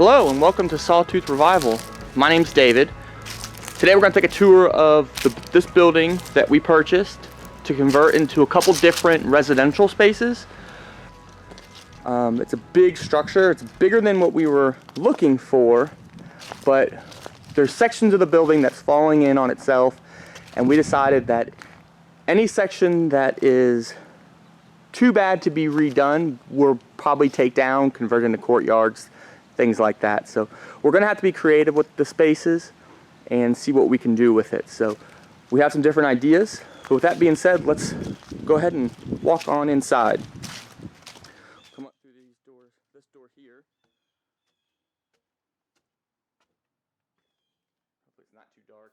Hello and welcome to Sawtooth Revival. My name's David. Today we're going to take a tour of this building that we purchased to convert into a couple different residential spaces. It's a big structure. It's bigger than what we were looking for, but there's sections of the building that's falling in on itself, and we decided that any section that is too bad to be redone we'll probably take down, convert into courtyards, things like that. So we're going to have to be creative with the spaces and see what we can do with it. So we have some different ideas. But with that being said, let's go ahead and walk on inside. Come up through these doors, this door here. Hopefully it's not too dark.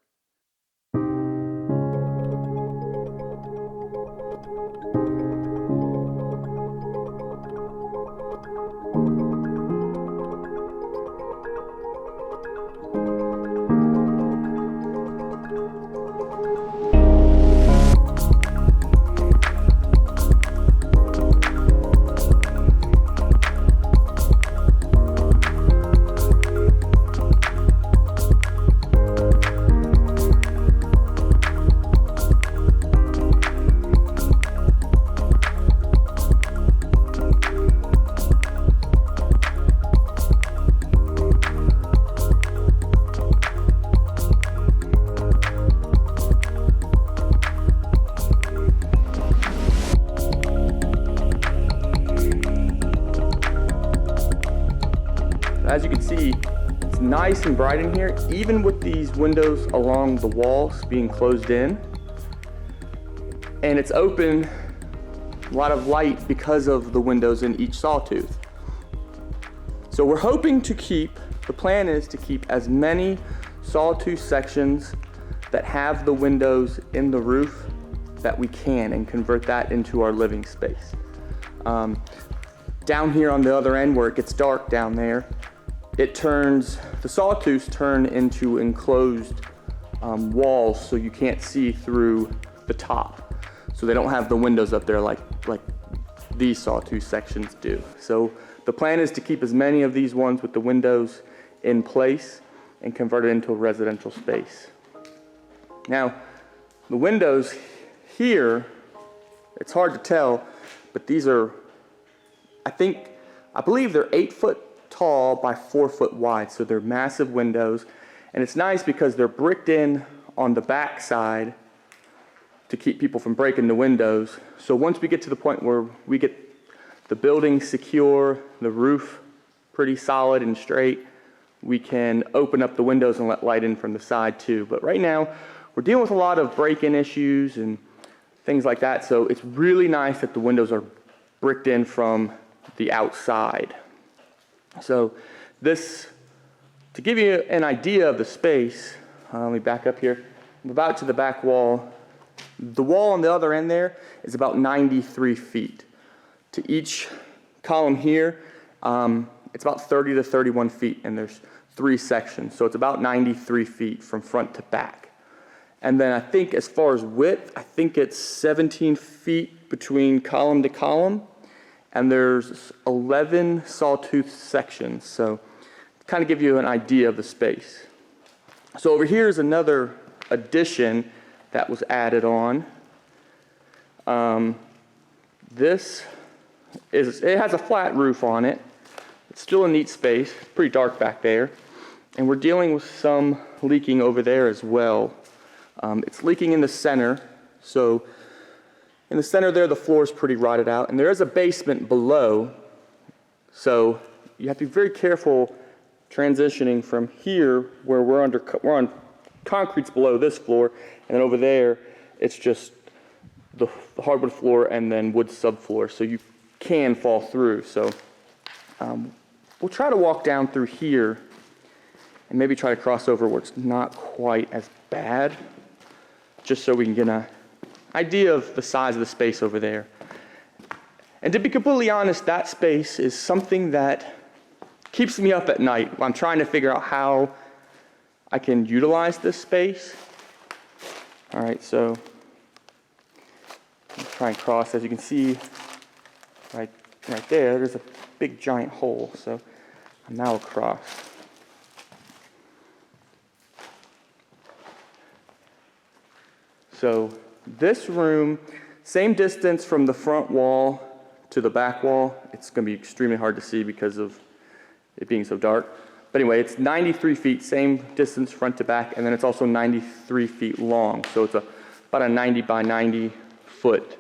As you can see, it's nice and bright in here, even with these windows along the walls being closed in. And it's open, a lot of light because of the windows in each sawtooth. So we're hoping to the plan is to keep as many sawtooth sections that have the windows in the roof that we can and convert that into our living space. Down here on the other end where it gets dark down there, the sawtooths turn into enclosed walls, so you can't see through the top. So they don't have the windows up there like these sawtooth sections do. So the plan is to keep as many of these ones with the windows in place and convert it into a residential space. Now, the windows here, it's hard to tell, but these are, I believe they're 8 foot tall by 4 foot wide, so they're massive windows. And it's nice because they're bricked in on the back side to keep people from breaking the windows. So once we get to the point where we get the building secure, the roof pretty solid and straight, we can open up the windows and let light in from the side too. But right now we're dealing with a lot of break-in issues and things like that, so it's really nice that the windows are bricked in from the outside. So to give you an idea of the space, let me back up here. I'm about to the back wall. The wall on the other end there is about 93 feet. To each column here, it's about 30 to 31 feet, and there's 3 sections. So it's about 93 feet from front to back. And then I think as far as width, I think it's 17 feet between column to column. And there's 11 sawtooth sections, so to kind of give you an idea of the space. So over here is another addition that was added on. It has a flat roof on it. It's still a neat space. It's pretty dark back there. And we're dealing with some leaking over there as well. It's leaking in the center, so in the center there, the floor is pretty rotted out, and there is a basement below, so you have to be very careful transitioning from here, where we're on concrete's below this floor, and then over there, it's just the hardwood floor and then wood subfloor, so you can fall through. So we'll try to walk down through here and maybe try to cross over where it's not quite as bad, just so we can get an idea of the size of the space over there. And to be completely honest, that space is something that keeps me up at night. I'm trying to figure out how I can utilize this space. All right, so I'll try and cross. As you can see, right there, there's a big giant hole. So And now across. So this room, same distance from the front wall to the back wall. It's going to be extremely hard to see because of it being so dark. But anyway, it's 93 feet, same distance front to back, and then it's also 93 feet long. So it's about a 90 by 90 foot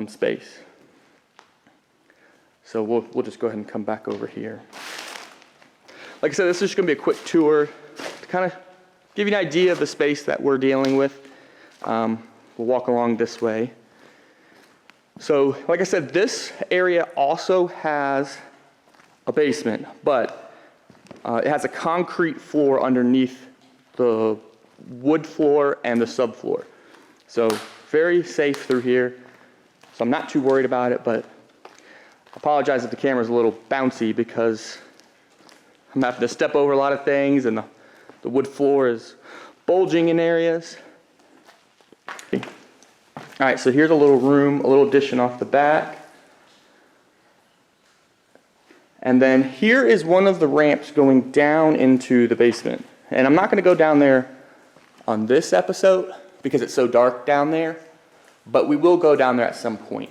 space. So we'll just go ahead and come back over here. Like I said, this is just going to be a quick tour to kind of give you an idea of the space that we're dealing with. We'll walk along this way. So, like I said, this area also has a basement, but it has a concrete floor underneath the wood floor and the subfloor. So, very safe through here. So I'm not too worried about it, but I apologize if the camera's a little bouncy because I'm having to step over a lot of things and the wood floor is bulging in areas. All right, so here's a little room, a little addition off the back. And then here is one of the ramps going down into the basement. And I'm not going to go down there on this episode because it's so dark down there, but we will go down there at some point.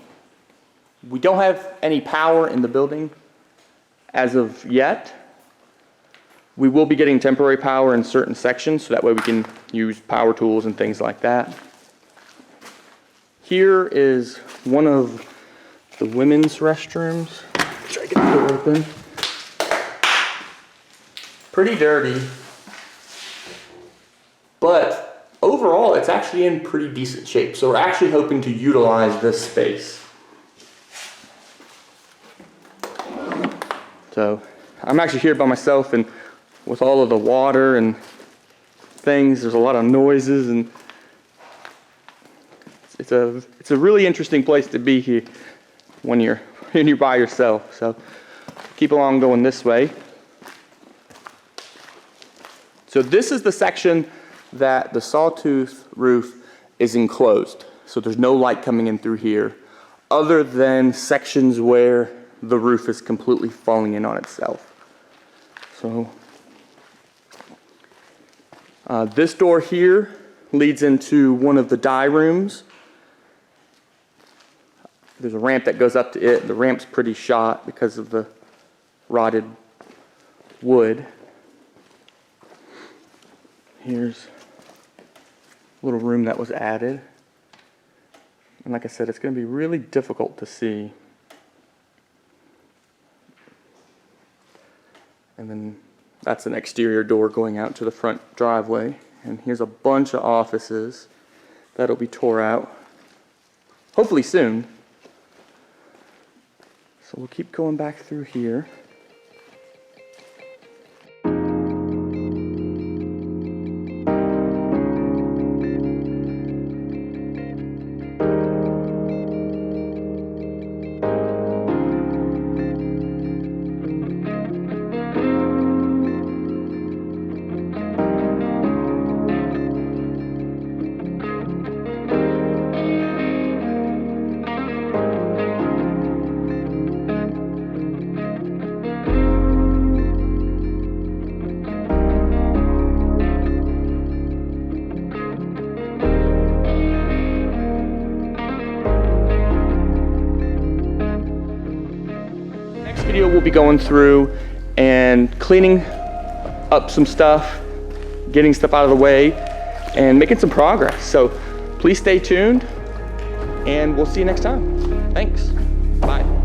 We don't have any power in the building as of yet. We will be getting temporary power in certain sections, so that way we can use power tools and things like that. Here is one of the women's restrooms. Try to get the door open. Pretty dirty, but overall it's actually in pretty decent shape. So we're actually hoping to utilize this space. So I'm actually here by myself, and with all of the water and things, there's a lot of noises, and it's a really interesting place to be here when you're by yourself. So keep along going this way. So this is the section that the sawtooth roof is enclosed. So there's no light coming in through here, other than sections where the roof is completely falling in on itself. So this door here leads into one of the dye rooms. There's a ramp that goes up to it. The ramp's pretty shot because of the rotted wood. Here's a little room that was added. And like I said, it's going to be really difficult to see. And then that's an exterior door going out to the front driveway. And here's a bunch of offices that'll be tore out, hopefully soon. So we'll keep going back through here. We'll be going through and cleaning up some stuff, getting stuff out of the way, and making some progress. So please stay tuned, and we'll see you next time. Thanks. Bye.